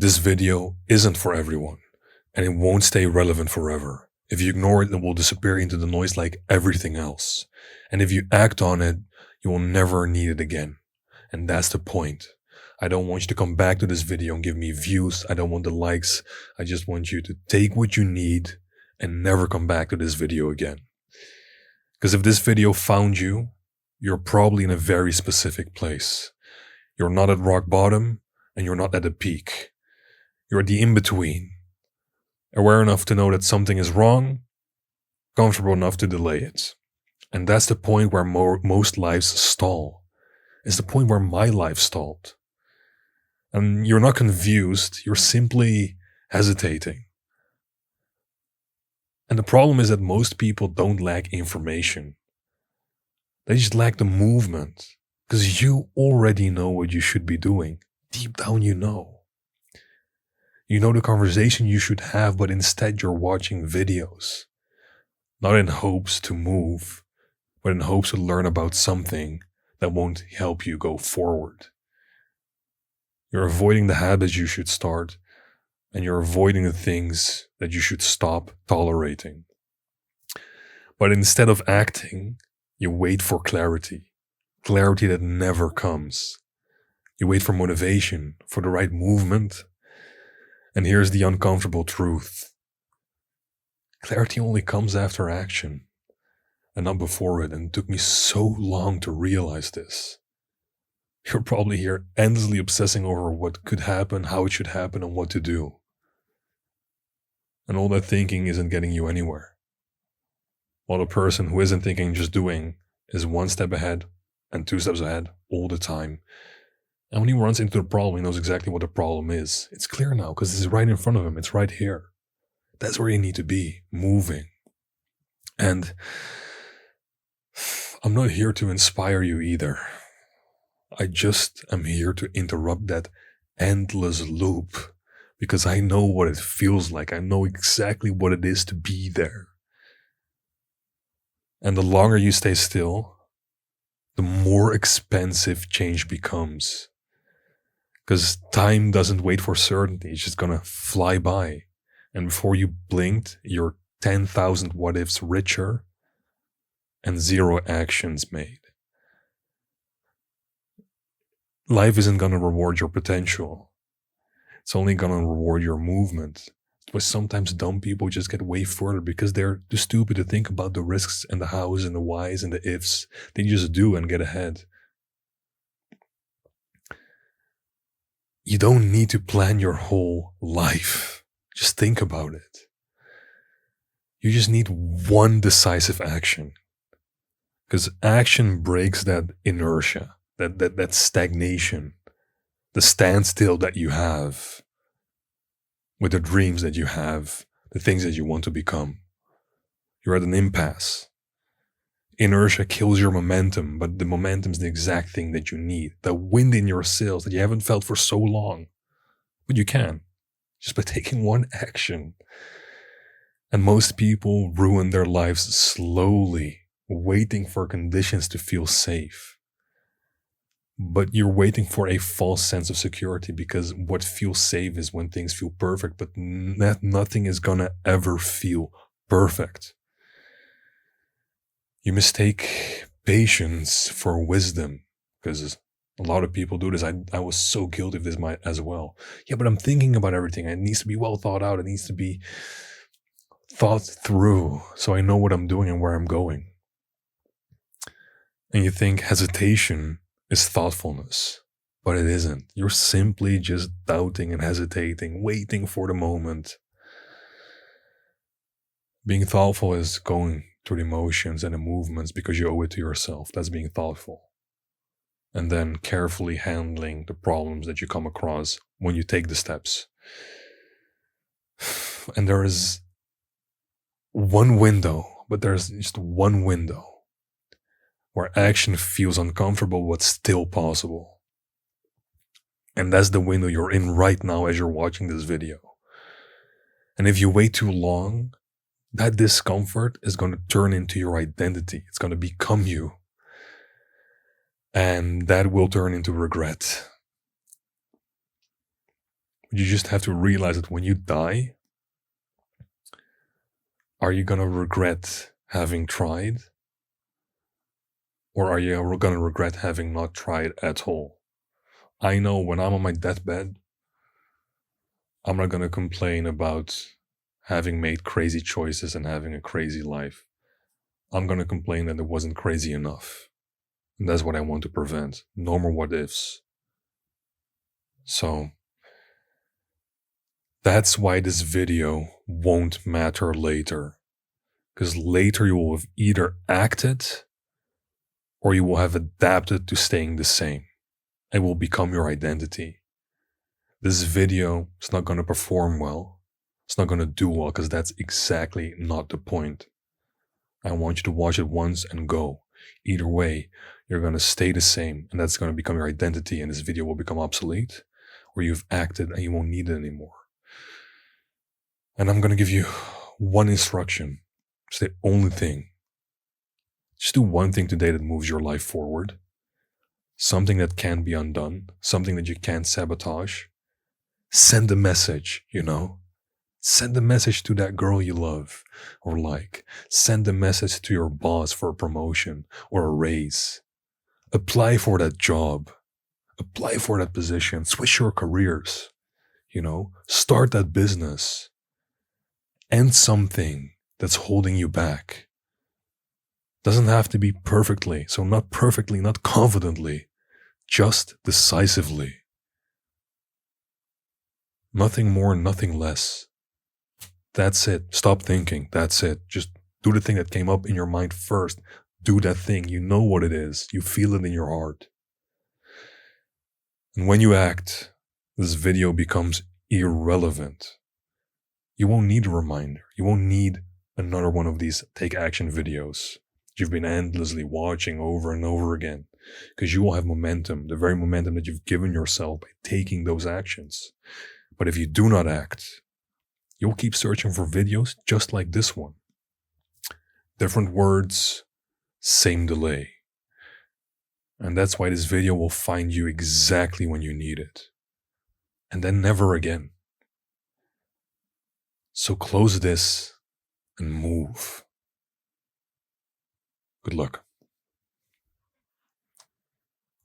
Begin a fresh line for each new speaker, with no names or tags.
This video isn't for everyone, and it won't stay relevant forever. If you ignore it, it will disappear into the noise like everything else. And if you act on it, you will never need it again. And that's the point. I don't want you to come back to this video and give me views. I don't want the likes. I just want you to take what you need and never come back to this video again. Because if this video found you, you're probably in a very specific place. You're not at rock bottom and you're not at the peak. You're at the in-between. Aware enough to know that something is wrong, comfortable enough to delay it. And that's the point where most lives stall. It's the point where my life stalled. And you're not confused, you're simply hesitating. And the problem is that most people don't lack information. They just lack the movement. Because you already know what you should be doing. Deep down you know. You know the conversation you should have, but instead you're watching videos. Not in hopes to move, but in hopes to learn about something that won't help you go forward. You're avoiding the habits you should start, and you're avoiding the things that you should stop tolerating. But instead of acting, you wait for clarity. Clarity that never comes. You wait for motivation, for the right movement. And here's the uncomfortable truth. Clarity only comes after action, and not before it, and it took me so long to realize this. You're probably here endlessly obsessing over what could happen, how it should happen, and what to do. And all that thinking isn't getting you anywhere. While the person who isn't thinking, just doing, is one step ahead and two steps ahead all the time. And when he runs into the problem, he knows exactly what the problem is. It's clear now because it's right in front of him. It's right here. That's where you need to be, moving. And I'm not here to inspire you either. I just am here to interrupt that endless loop because I know what it feels like. I know exactly what it is to be there. And the longer you stay still, the more expensive change becomes. Because time doesn't wait for certainty. It's just gonna fly by. And before you blinked, you're 10,000 what-ifs richer and 0 actions made. Life isn't gonna reward your potential. It's only gonna reward your movement. But sometimes dumb people just get way further because they're too stupid to think about the risks and the hows and the whys and the ifs. They just do and get ahead. You don't need to plan your whole life. Just think about it. You just need one decisive action. Because action breaks that inertia, that stagnation, the standstill that you have with the dreams that you have, the things that you want to become. You're at an impasse. Inertia kills your momentum, but the momentum is the exact thing that you need. The wind in your sails that you haven't felt for so long. But you can, just by taking one action. And most people ruin their lives slowly, waiting for conditions to feel safe. But you're waiting for a false sense of security because what feels safe is when things feel perfect, but nothing is gonna ever feel perfect. You mistake patience for wisdom because a lot of people do this. I was so guilty of this as well. Yeah, but I'm thinking about everything. It needs to be well thought out. It needs to be thought through so I know what I'm doing and where I'm going. And you think hesitation is thoughtfulness, but it isn't. You're simply just doubting and hesitating, waiting for the moment. Being thoughtful is going through the emotions and the movements because you owe it to yourself. That's being thoughtful. And then carefully handling the problems that you come across when you take the steps. And there is one window, but there's just one window where action feels uncomfortable but still possible. And that's the window you're in right now as you're watching this video. And if you wait too long, that discomfort is going to turn into your identity. It's going to become you. And that will turn into regret. But you just have to realize that when you die, are you going to regret having tried? Or are you going to regret having not tried at all? I know when I'm on my deathbed, I'm not going to complain about having made crazy choices and having a crazy life. I'm going to complain that it wasn't crazy enough. And that's what I want to prevent. No more what ifs. So, that's why this video won't matter later. Because later you will have either acted or you will have adapted to staying the same. It will become your identity. This video is not going to perform well. It's not going to do well because that's exactly not the point. I want you to watch it once and go. Either way, you're going to stay the same and that's going to become your identity and this video will become obsolete, or you've acted and you won't need it anymore. And I'm going to give you one instruction. It's the only thing. Just do one thing today that moves your life forward. Something that can be undone. Something that you can't sabotage. Send a message, Send a message to that girl you love or like. Send a message to your boss for a promotion or a raise. Apply for that job. Apply for that position. Switch your careers. Start that business. End something that's holding you back. Doesn't have to be perfectly, so not perfectly, not confidently, just decisively. Nothing more, nothing less. That's it. Stop thinking. That's it. Just do the thing that came up in your mind first. Do that thing. You know what it is. You feel it in your heart. And when you act, this video becomes irrelevant. You won't need a reminder. You won't need another one of these take action videos you've been endlessly watching over and over again, because you will have momentum, the very momentum that you've given yourself by taking those actions. But if you do not act, you'll keep searching for videos just like this one. Different words, same delay. And that's why this video will find you exactly when you need it. And then never again. So close this and move. Good luck.